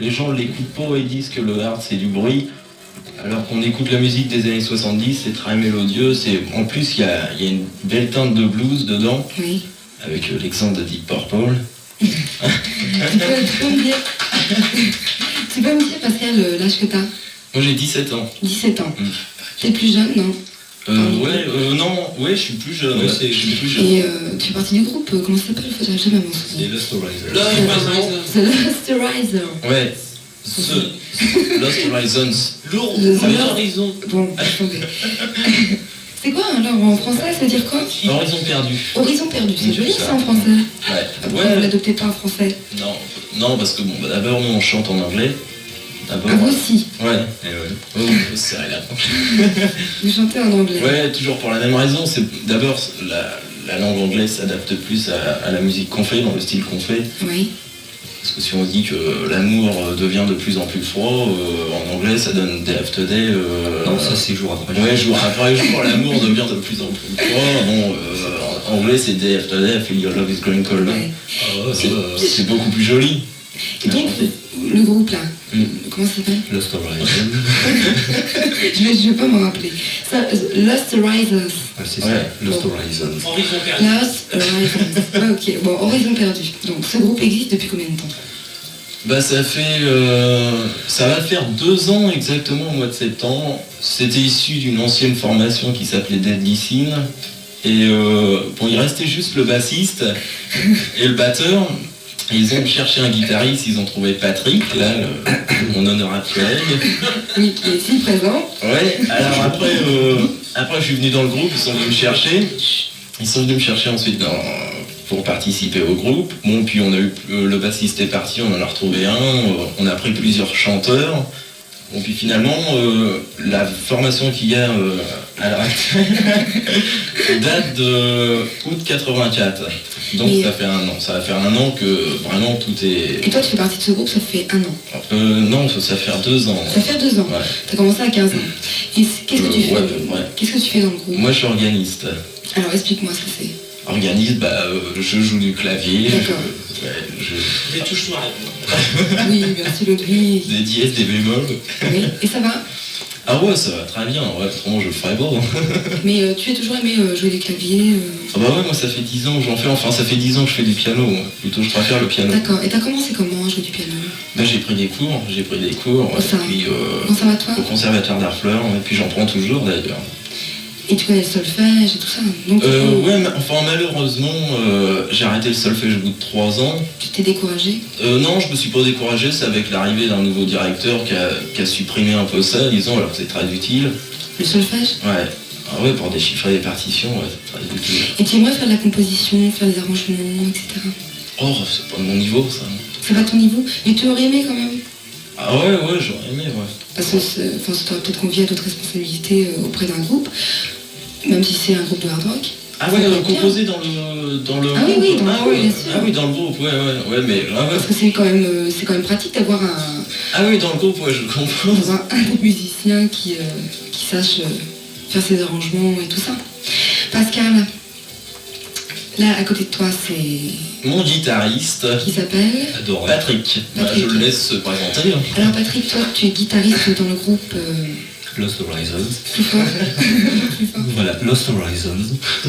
les gens l'écoutent pas et disent que le hard c'est du bruit. Alors qu'on écoute la musique des années 70, c'est très mélodieux. En plus, il y a une belle teinte de blues dedans, Oui. avec l'exemple de Deep Purple. tu peux me dire, Pascal, l'âge que t'as? Moi j'ai 17 ans. 17 ans. T'es plus jeune, non? Ouais, je suis plus jeune. Je suis plus jeune. Et tu fais partie du groupe, comment ça s'appelle? J'arrive jamais à m'en souvenir. C'est Lost Horizons. The Lost Horizon. Ouais. Lost Horizons. Lost Horizons. Bon, attendez. C'est quoi alors en français, ça veut dire quoi? Horizon perdu. Horizon perdu, c'est joli ça en français. Ouais. Pourquoi vous l'adoptez pas en français? Non, parce que d'abord nous on chante en anglais. D'abord. Ah, vous aussi? Ouais. Oh, faut se serrer la tronche. Vous chantez en anglais? Ouais, toujours pour la même raison. C'est d'abord la langue anglaise s'adapte plus à la musique qu'on fait, dans le style qu'on fait. Oui. Parce que si on dit que l'amour devient de plus en plus froid, en anglais ça donne Day After Day. Non, ça c'est jour après. Ouais, jour après jour, l'amour devient de plus en plus froid. Bon, en anglais c'est Day After Day, I Feel Your Love Is Growing Colder. Ouais. C'est beaucoup plus joli. Et donc, le groupe là, comment ça s'appelle? Lost Horizons. je vais pas m'en rappeler. Ça, Lost Horizons. Ah, c'est ça, Lost Horizons. Horizon perdu. Lost Horizons. Ah, ok, bon, Horizon perdu. Donc, ce groupe existe depuis combien de temps? Bah ça va faire 2 ans exactement au mois de septembre. C'était issu d'une ancienne formation qui s'appelait Deadly Sin. Et bon, il restait juste le bassiste et le batteur. Ils ont cherché un guitariste, ils ont trouvé Patrick, là, mon honorable collègue. Oui, qui est ici présent. Ouais, alors après je suis venu dans le groupe, ils sont venus me chercher. Ils sont venus me chercher ensuite pour participer au groupe. Bon, puis on a eu le bassiste est parti, on en a retrouvé un, on a pris plusieurs chanteurs. Bon, puis finalement, la formation qu'il y a à l'heure actuelle date de août 84. Donc ça fait 1 an. Ça va faire 1 an que vraiment tout est... Et toi, tu fais partie de ce groupe, ça fait 1 an? Non, ça fait 2 ans. Ça fait 2 ans. Ouais. T'as commencé à 15 ans. Et qu'est-ce que tu fais? Ouais. Qu'est-ce que tu fais dans le groupe? Moi, je suis organiste. Alors, explique-moi ce que c'est. Organiste, je joue du clavier. D'accord. Des touches noires. Oui, merci Ludwig. Des dièses, des bémols. Oui, et ça va? Ah ouais, ça va très bien. Ouais, autrement, je le ferais pas. Mais tu as toujours aimé jouer du clavier Ah bah ouais, moi ça fait 10 ans que j'en fais. Enfin, ça fait 10 ans que je fais du piano. Moi. Plutôt, je préfère le piano. D'accord. Et t'as commencé comment à jouer du piano? Ben, j'ai pris des cours. Ça, Puis, conservatoire? au conservatoire d'Harfleur. Et puis j'en prends toujours d'ailleurs. Et tu connais le solfège et tout ça? Donc, Ouais, enfin malheureusement, j'ai arrêté le solfège au bout de 3 ans. tu t'es découragé? Non, je me suis pas découragé, c'est avec l'arrivée d'un nouveau directeur qui a supprimé un peu ça, disons, alors que c'est très utile. Le solfège? Ouais. Ah ouais, pour déchiffrer des partitions, ouais, c'est très utile. Et tu aimerais faire de la composition, faire des arrangements, etc. Oh, c'est pas de mon niveau, ça. C'est pas ton niveau? Mais tu aurais aimé quand même? Ah ouais, j'aurais aimé, ouais. Parce que ça t'aurait peut-être convié à d'autres responsabilités auprès d'un groupe, même si c'est un groupe de hard rock. Ah ouais, composé dans le Ah oui, oui, dans le groupe, oui. bien sûr. Ah oui, dans le groupe, ouais, mais... Ah, ouais. Parce que c'est quand même pratique d'avoir Ah oui, dans le groupe, ouais, je compose. un des musiciens qui sache faire ses arrangements et tout ça. Pascal, là, à côté de toi, c'est... Mon guitariste, Qui s'appelle? Adoré. Patrick. Patrick. Je le laisse se présenter. Alors Patrick, toi, tu es guitariste dans le groupe... Lost Horizons. Plus fort. Plus fort. Voilà, Lost Horizons.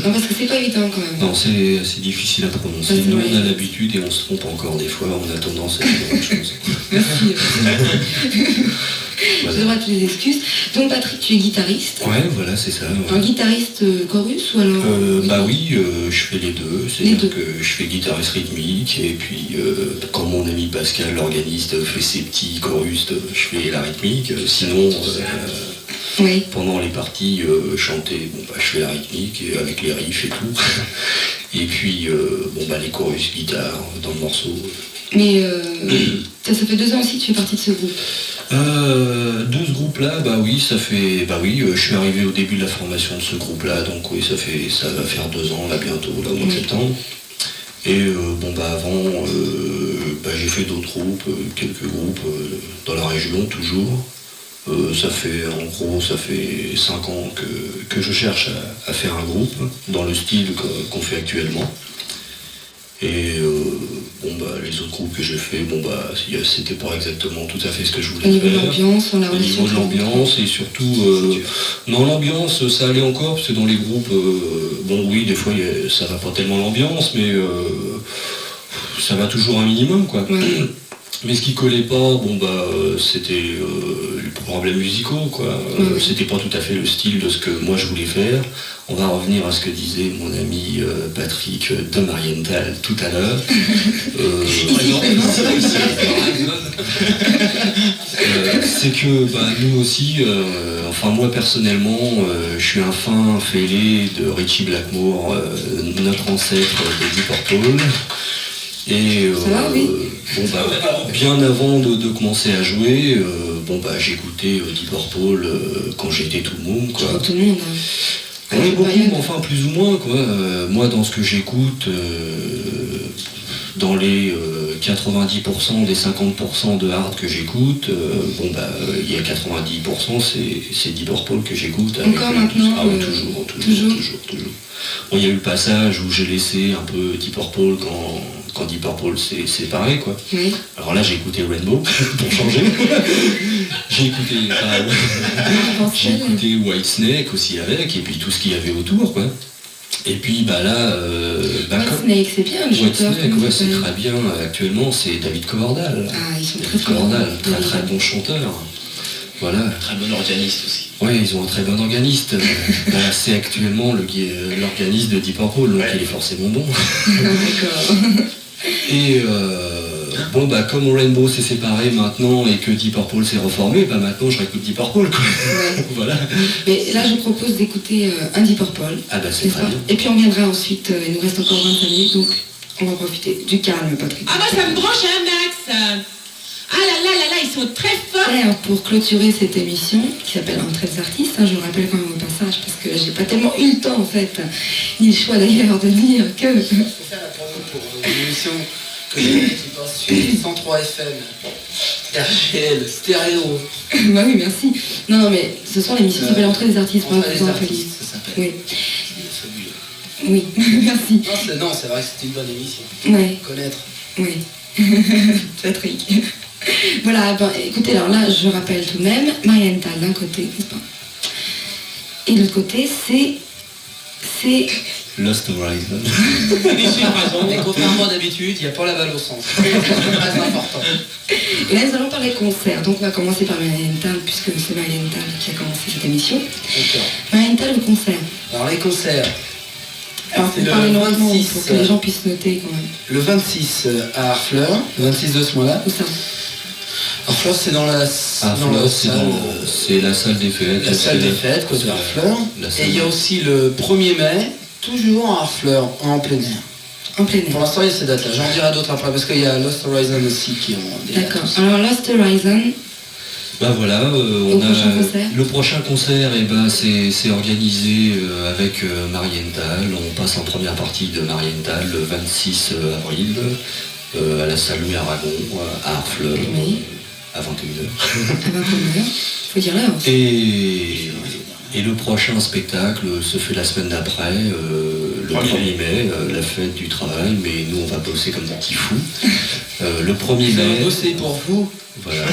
Non, parce que c'est pas évident quand même. Non, c'est difficile à prononcer. Lost Nous, on a Horizons. l'habitude et on se trompe encore des fois. On a tendance à dire autre chose. Merci. J'ai le droit à toutes les excuses. Donc Patrick, tu es guitariste. Ouais, voilà, c'est ça. Ouais. Un guitariste chorus ou alors Bah oui, je fais les deux. Les deux. C'est-à-dire que je fais guitariste rythmique et puis quand mon ami Pascal, l'organiste, fait ses petits chorus, je fais la rythmique. Sinon, Oui. pendant les parties chantées, je fais la rythmique et avec les riffs et tout. Et puis les chorus guitare dans le morceau. Mais ça fait 2 ans aussi que tu fais partie de ce groupe. De ce groupe-là, je suis arrivé au début de la formation de ce groupe-là, donc oui, ça va faire 2 ans là bientôt, là au mois de septembre. Et avant, j'ai fait d'autres groupes, quelques groupes dans la région toujours. Ça fait 5 ans que je cherche à faire un groupe dans le style qu'on fait actuellement. Et bon bah les autres groupes que j'ai fait, bon bah c'était pas exactement tout à fait ce que je Au voulais niveau de faire. l'ambiance, on a Au niveau de l'ambiance et surtout, non l'ambiance ça allait encore parce que dans les groupes, bon oui des fois ça va pas tellement l'ambiance mais ça va toujours un minimum quoi. Ouais. Mais ce qui collait pas, bon bah c'était les problèmes musicaux quoi. C'était pas tout à fait le style de ce que moi je voulais faire. On va revenir à ce que disait mon ami Patrick de Marienthal tout à l'heure. C'est que bah, nous aussi, enfin moi personnellement, je suis un fin fêlé de Richie Blackmore, notre ancêtre de Deep Purple. Et Ça va, oui. bon bah bien avant de commencer à jouer, bon bah j'écoutais Deep Purple quand j'étais tout le monde quoi. Tout le monde. Oui, beaucoup, mais enfin plus ou moins quoi. Moi dans ce que j'écoute, dans les 90% des 50% de hard que j'écoute, bon bah il y a 90% c'est Deep Purple que j'écoute. Encore maintenant Ah oui, toujours. Bon, il y a eu le passage où j'ai laissé un peu Deep Purple quand Deep Purple s'est séparé quoi. Oui. Alors là j'ai écouté Rainbow pour changer. J'ai écouté Whitesnake aussi avec et puis tout ce qu'il y avait autour quoi. Et puis bah là Snake, c'est bien le chanteur. Whitesnake, ouais, c'est très bien. Actuellement c'est David Coverdale. Ah, ils sont David très forts. Coverdale, très bon chanteur. Voilà. Très bon organiste aussi. Oui, ils ont un très bon organiste. Bah, c'est actuellement l'organiste de Deep Purple, donc il est forcément bon. D'accord. Et bon bah comme Rainbow s'est séparé maintenant et que Deep Purple s'est reformé, bah maintenant je réécoute Deep Purple quoi. Ouais. Voilà. Mais là, je propose d'écouter un Deep Purple. Ah bah c'est n'est-ce très pas bien. Et puis on viendra ensuite, il nous reste encore 25 minutes, donc on va profiter du calme, Patrick. Ah bah ça me branche hein Max. Ah là, ils sont très forts. Alors, pour clôturer cette émission, qui s'appelle Entrée des artistes, je vous rappelle quand même au passage, parce que j'ai pas tellement eu le temps en fait, ni le choix d'ailleurs de dire que... Il faut faire la promo pour une émission que j'ai qui passe sur 103 FM, RGL, stéréo. Bah oui, merci. Non, mais ce sont l'émission qui s'appelle Entrée des artistes, pour Entrée vous des en artistes, rappeler. ça s'appelle. Oui, Il est fabuleux. oui, merci. Non, c'est vrai que c'était une bonne émission. Ouais, Connaître. oui. Patrick. Voilà, ben, écoutez, alors là, je rappelle tout de même, Marienthal d'un côté, n'est-ce pas? Et de l'autre côté, c'est... Lost Horizon. Mais contrairement à d'habitude, il n'y a pas la balle au centre. C'est très important. Et là, nous allons parler concert. Donc, on va commencer par Marienthal, puisque c'est Marienthal qui a commencé cette émission. D'accord. Marienthal, le concert. Alors les concerts, Alors, C'est vous le parlez lentement 26, pour que les gens puissent noter quand même. le 26 à Harfleur, le 26 de ce mois-là. Où ça? Harfleur, c'est dans la Harfleur, c'est la salle des fêtes. la salle des fêtes, côté c'est Harfleur. la salle Et il y a des- aussi le 1er mai, toujours en Harfleur, en plein air. En plein Pour air. l'instant, il y a ces dates-là. J'en dirai d'autres après, parce qu'il y a Lost Horizon aussi qui ont des dates D'accord. aussi. Alors, Lost Horizon, Bah voilà, Au prochain concert. le prochain concert, et ben c'est organisé avec Marienthal. On passe en première partie de Marienthal le 26 avril à la salle Louis Aragon à Harfleur Oui. à 21h. à 21h, faut dire l'heure aussi. Et le prochain spectacle se fait la semaine d'après, le 1er mai, la fête du travail, mais nous on va bosser comme des petits fous. Le 1er Ils mai. ont bossé pour vous. Voilà.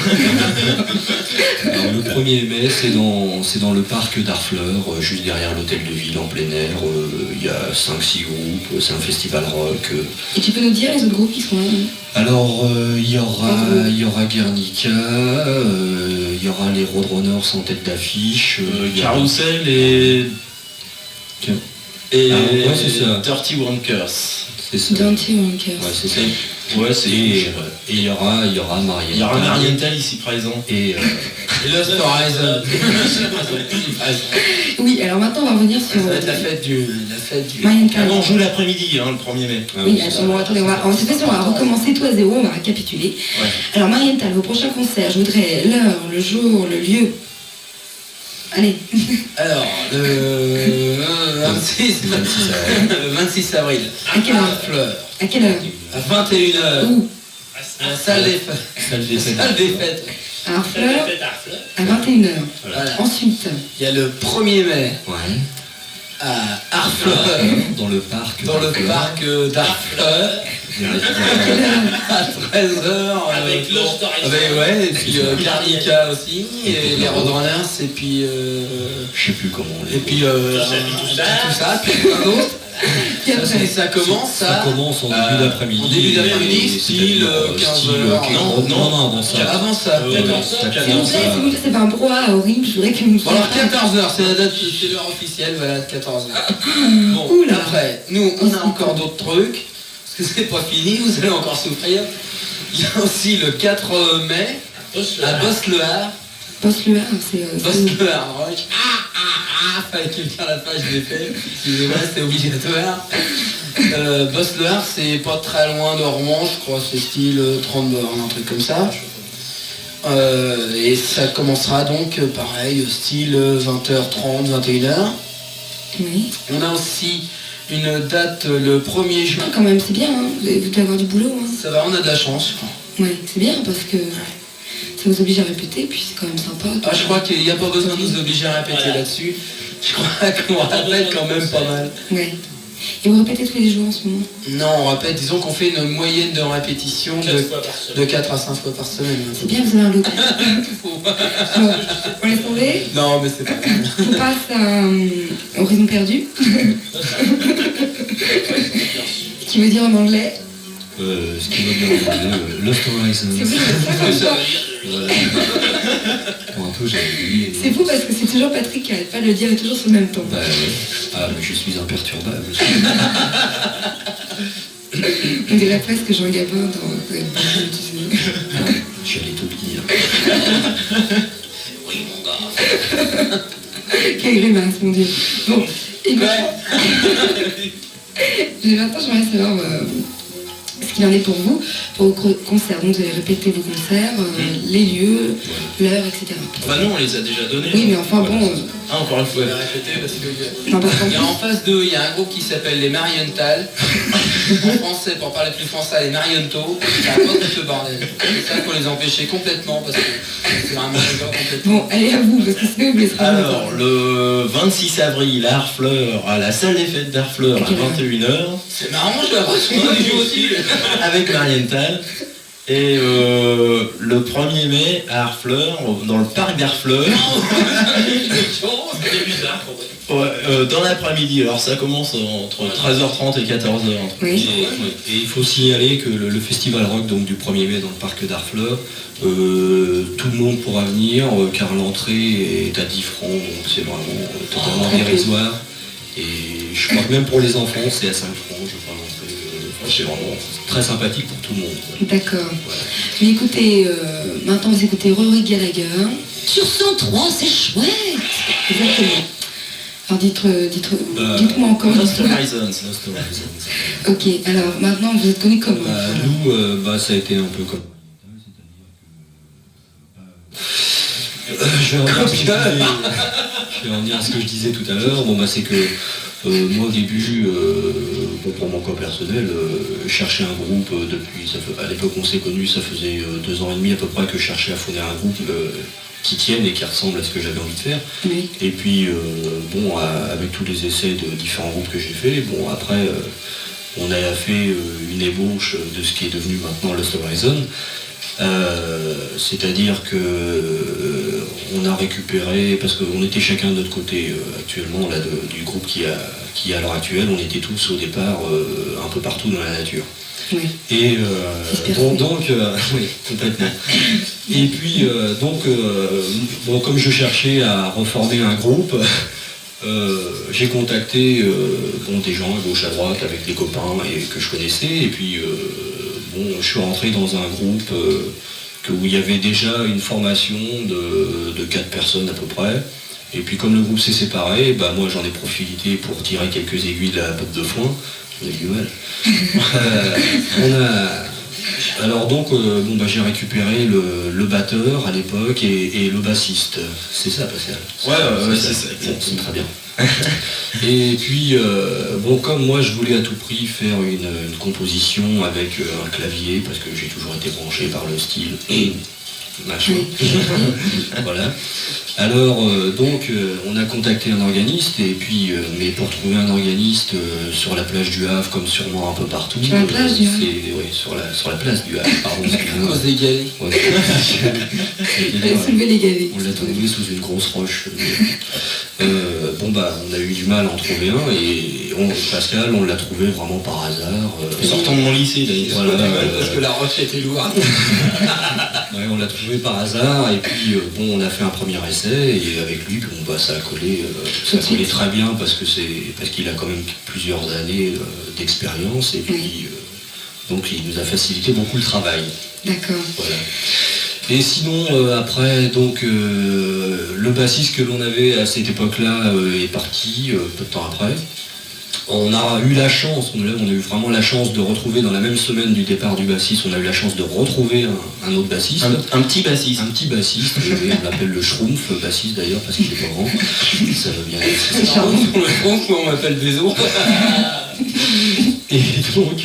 Alors, le 1er mai, c'est dans le parc d'Harfleur, juste derrière l'hôtel de ville en plein air. Il y a 5-6 groupes, c'est un festival rock. Et tu peux nous dire les autres groupes qui sont là? Alors, il y aura Guernica, il y aura les Roadrunners en tête d'affiche. il y aura- Carousel et Tiens. et Ah, ouais, c'est ça. Dirty Wankers. C'est ça. Dirty Wankers. Ouais, c'est ça. Ouais, c'est Et il y aura Marienthal. il y aura Marienthal ici présent. Et Et Lost Horizon. Oui, alors maintenant on va revenir sur... Ça va être la fête du... Marienthal. Ah non, on joue l'après-midi, hein, le 1er mai. Oui, alors, attendez, on va recommencer tout à zéro, on va récapituler. Ouais. Alors Marienthal, vos prochains concerts, je voudrais l'heure, le jour, le lieu. Allez, Alors, le 26 avril, À quelle heure Harfleur, à quelle heure? à 21h, Où? la salle des fêtes. salle des fêtes. Salle des fêtes. À Harfleur, à 21h. Voilà. Ensuite, Il y a le 1er mai Ouais. à Harfleur, Dans le parc. dans le d'Harfleur. parc d'Harfleur. à 13h. Avec Lost Horizon. Ouais, et puis Garnica aussi, et les Roadrunners, et puis. Je sais plus comment. Et puis tout ça, puis plein d'autres. Ça commence en début d'après-midi. En début d'après-midi, style 15h. Non, avant ça. Avant ça. S'il vous plaît, c'est pas un brouhaha horrible, je voudrais que vous me Bon, alors 14h, c'est la date, c'est l'heure officielle, voilà, 14h. Bon, Oula. après, nous, on a encore d'autres trucs, parce que c'est pas fini, vous allez encore souffrir. Il y a aussi le 4 mai, à Bosse-le-Har. Bosse-le-Har, c'est... Bosse-le-Har, ouais. Fallait quelqu'un la page, je l'ai fait. Excusez-moi, c'était obligatoire. Bosse-le-Har, c'est pas très loin de Rouen, je crois, c'est style 30 bornes, un truc comme ça. Et ça commencera donc, pareil, style 20h30, 21h. Oui. On a aussi une date le 1er juin. Ah, quand même, c'est bien, hein. Vous devez avoir du boulot. Hein. Ça va, on a de la chance, je crois. Ouais, c'est bien parce que ça vous oblige à répéter, puis c'est quand même sympa. Ah, je crois qu'il n'y a pas besoin de nous obliger à répéter là-dessus. Je crois qu'on répète quand même pas mal. Ouais. Et vous répétez tous les jours en ce moment? Non, on répète, disons qu'on fait une moyenne de répétition de 4 à 5 fois par semaine. C'est bien, vous avez un local. Bon, on laisse tomber. Non, mais c'est pas mal. On passe à Horizon perdu. Ce qui veut dire en anglais. Ce qui va bien en Lost Horizon. C'est fou, c'est ça, Voilà. Pour un peu, j'avais oublié. c'est fou parce que c'est toujours Patrick qui n'arrête pas de le dire et toujours sur le même ton. Bah, ah, mais je suis imperturbable. On dirait presque Jean Gabin dans tu sais. J'allais tout dire. Oui, mon gars. Quelle grimace, mon Dieu. Bon, et j'ai 20 ans, j'aimerais savoir ce qu'il en est pour vous, pour vos concerts. Donc vous allez répéter vos concerts, les lieux, l'heure, etc. Bah non, on les a déjà donnés. Oui, mais enfin bon... Ah, encore une Vous fois. allez répéter parce que... non, parce qu'en Il y a en plus, face d'eux, il y a un groupe qui s'appelle les Marienthal. En français, pour parler plus français, les Mariento. Ça va pas tout le bordel. C'est ça, faut les empêcher complètement parce que c'est vraiment des gars complètement. bon, allez à vous, parce que sinon vous me laisserez Alors, le 26 avril à Harfleur, à la salle des fêtes d'Harfleur, à 21h, C'est marrant, j'ai l'impression qu'on joue aussi. avec Marienthal. Et le 1er mai à Harfleur, dans le parc d'Harfleur, C'est bizarre, pour vrai. dans l'après-midi. Alors ça commence entre 13h30 et 14h. Oui. Et il faut signaler que le festival rock donc, du 1er mai dans le parc d'Harfleur, tout le monde pourra venir car l'entrée est à 10 francs, donc c'est vraiment totalement dérisoire. Et je crois que même pour les enfants, c'est à 5 francs, je crois, l'entrée. C'est vraiment très sympathique pour tout le monde. Quoi. D'accord. Mais écoutez, maintenant vous écoutez Rory Gallagher. Sur 103, c'est chouette. Exactement. Alors dites-moi encore une Lost fois. Horizons. Lost Horizons. Ok, alors maintenant vous êtes connu comment? Nous, ça a été un peu comme... Je vais revenir à ce que je disais tout à l'heure. Bon, c'est que moi au début, pour mon cas personnel, je cherchais un groupe depuis, à l'époque on s'est connus, ça faisait 2 ans et demi à peu près que je cherchais à fonder un groupe qui tienne et qui ressemble à ce que j'avais envie de faire. Oui. Et puis, avec tous les essais de différents groupes que j'ai fait, après, on a fait une ébauche de ce qui est devenu maintenant Lost Horizon. C'est-à-dire que on a récupéré, parce qu'on était chacun de notre côté actuellement là, du groupe qui est à l'heure actuelle, on était tous au départ un peu partout dans la nature. Oui. Et oui, complètement. Et puis comme je cherchais à reformer un groupe, j'ai contacté des gens à gauche à droite avec des copains que je connaissais, et puis je suis rentré dans un groupe où il y avait déjà une formation de 4 personnes à peu près. Et puis comme le groupe s'est séparé, moi j'en ai profité pour tirer quelques aiguilles de la botte de foin. On a eu du mal. J'ai récupéré le batteur à l'époque et le bassiste. C'est ça, Pascal? Ouais, c'est ça. C'est très bien. Et puis, comme moi je voulais à tout prix faire une composition avec un clavier, parce que j'ai toujours été branché par le style machin. Voilà. Alors, on a contacté un organiste, et puis, mais pour trouver un organiste sur la plage du Havre, comme sûrement un peu partout. Sur la plage du Havre Oui, sur la place du Havre, pardon. À cause des galets. Ouais. Fallait soulever les gavets. On l'a trouvé sous une grosse roche. On a eu du mal à en trouver un, et Pascal, on l'a trouvé vraiment par hasard. Sortant de mon lycée d'ailleurs. Voilà, Parce que la roche était lourde. ouais, on l'a trouvé par hasard, et puis on a fait un premier essai, et avec lui, ça a collé, très bien, parce qu'il a quand même plusieurs années d'expérience, et puis donc il nous a facilité beaucoup le travail. D'accord. Voilà. Et sinon, après, donc, le bassiste que l'on avait à cette époque-là est parti peu de temps après. On a eu la chance, on a eu vraiment la chance de retrouver dans la même semaine du départ du bassiste, on a eu la chance de retrouver un autre bassiste. Un petit bassiste. Un petit bassiste, on l'appelle le Schtroumpf, bassiste d'ailleurs, parce qu'il est pas grand. Ça veut bien dire. Pour le fond, on m'appelle Bézo. Et donc,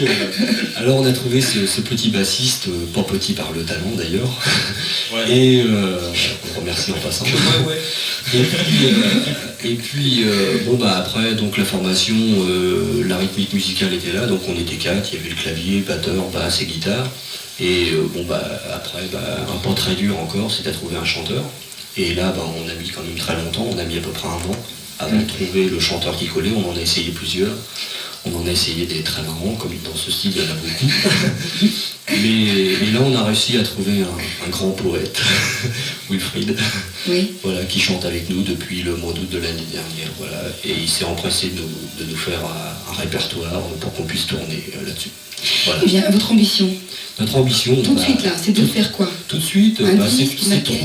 alors on a trouvé ce petit bassiste, pas petit par le talent d'ailleurs, Ouais. et on remercie en passant. Ouais. Et puis, après, donc la formation, la rythmique musicale était là, donc on était 4, il y avait le clavier, batteur, basse et guitare. Et après, un pas très dur encore, c'était à trouver un chanteur. Et là, on a mis quand même très longtemps, on a mis à peu près un an avant de trouver le chanteur qui collait. On en a essayé plusieurs. On en a essayé des très marrants, comme dans ce style, il y en a beaucoup. Mais là, on a réussi à trouver un grand poète, Wilfried, voilà, qui chante avec nous depuis le mois d'août de l'année dernière. Voilà, et il s'est empressé de nous faire un répertoire pour qu'on puisse tourner là-dessus. Voilà. Eh bien, votre ambition, Notre ambition, tout de suite là, c'est de faire quoi? tout de suite, Un disque, c'est maquette.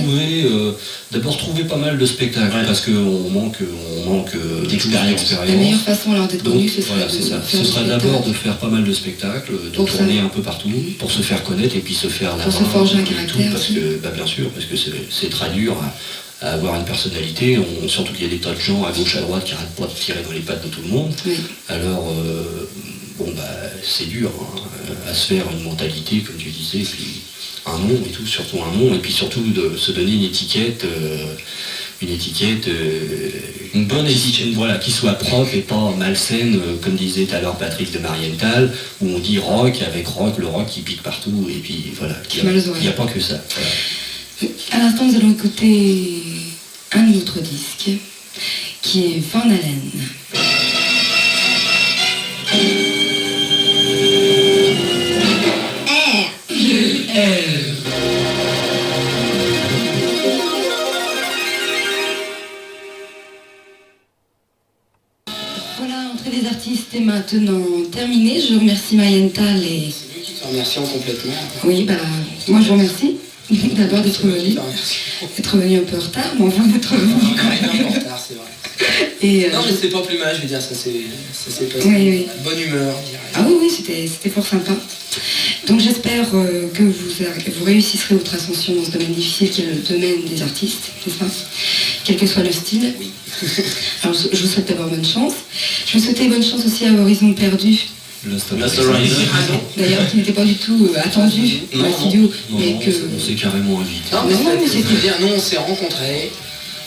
d'abord trouver pas mal de spectacles, parce qu'on manque D'expérience. La meilleure façon alors d'être Donc connu, ce serait voilà, de c'est ça. faire Ce du serait spectacle. d'abord de faire pas mal de spectacles, de Pour ça. tourner un peu partout, pour se faire connaître et puis se faire la Pour se main forger un et tout, caractère parce aussi. que, bien sûr, parce que c'est très dur à avoir une personnalité, surtout qu'il y a des tas de gens à gauche, à droite qui n'arrêtent pas de tirer dans les pattes de tout le monde. Oui. Alors, c'est dur à se faire une mentalité, comme tu disais, et puis un nom et tout, surtout un nom, et puis surtout de se donner une étiquette, Une bonne étiquette. voilà, qui soit propre et pas malsaine, comme disait tout à l'heure Patrick de Marienthal, où on dit rock, avec rock, le rock qui pique partout, et puis voilà, Qui mal aux oreilles. il n'y a pas que ça. Voilà. À l'instant, nous allons écouter un autre disque qui est Van Halen. Voilà, entrée des artistes est maintenant terminée. Je remercie Marienthal et... C'est lui qui te remercie complètement. Oui, moi je vous remercie d'abord d'être C'est lui qui venu. te remercie. Être venu un peu en retard, mais enfin d'être venu. On arrive un peu en retard, c'est vrai. Et, Non, mais c'est pas plus mal, je veux dire, ça s'est passé. Oui. Bonne humeur, je dirais. Ah oui, c'était fort sympa. Donc j'espère que vous réussirez votre ascension dans ce domaine difficile qui est le domaine des artistes, n'est-ce pas? Quel que soit le style. Oui. Alors je vous souhaite d'abord bonne chance. Je vous souhaitais bonne chance aussi à Horizon Perdu, Lost Lost Horizon. Horizon. d'ailleurs qui n'était pas du tout attendu dans le Non, studio, Non, mais non, que... on s'est carrément invité. Non, Non, mais c'est c'était- bien. Nous, on s'est rencontrés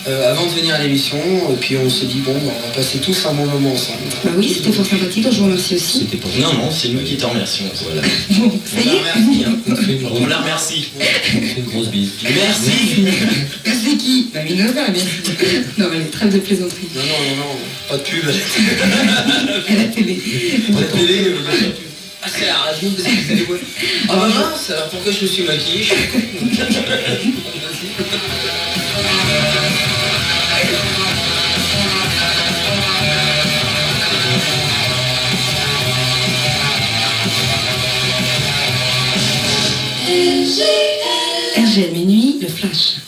avant de venir à l'émission, et puis on s'est dit, on va passer tous un bon moment ensemble. Bah oui, c'était fort sympathique, donc je vous remercie aussi. C'était pas Non, c'est nous qui te remercions. Voilà. Bon, ça y est, remercie. Hein. On fait une On grosse, la remercie. une grosse bise. Merci. c'est qui? Bah Minerva, bien sûr. Non, mais trêve de plaisanterie. Non, pas de pub. À la télé. La télé, ah, c'est la radio, c'est des voix. Ah bah mince, alors pourquoi je me suis maquillé? Je suis con. RGL Minuit, le flash.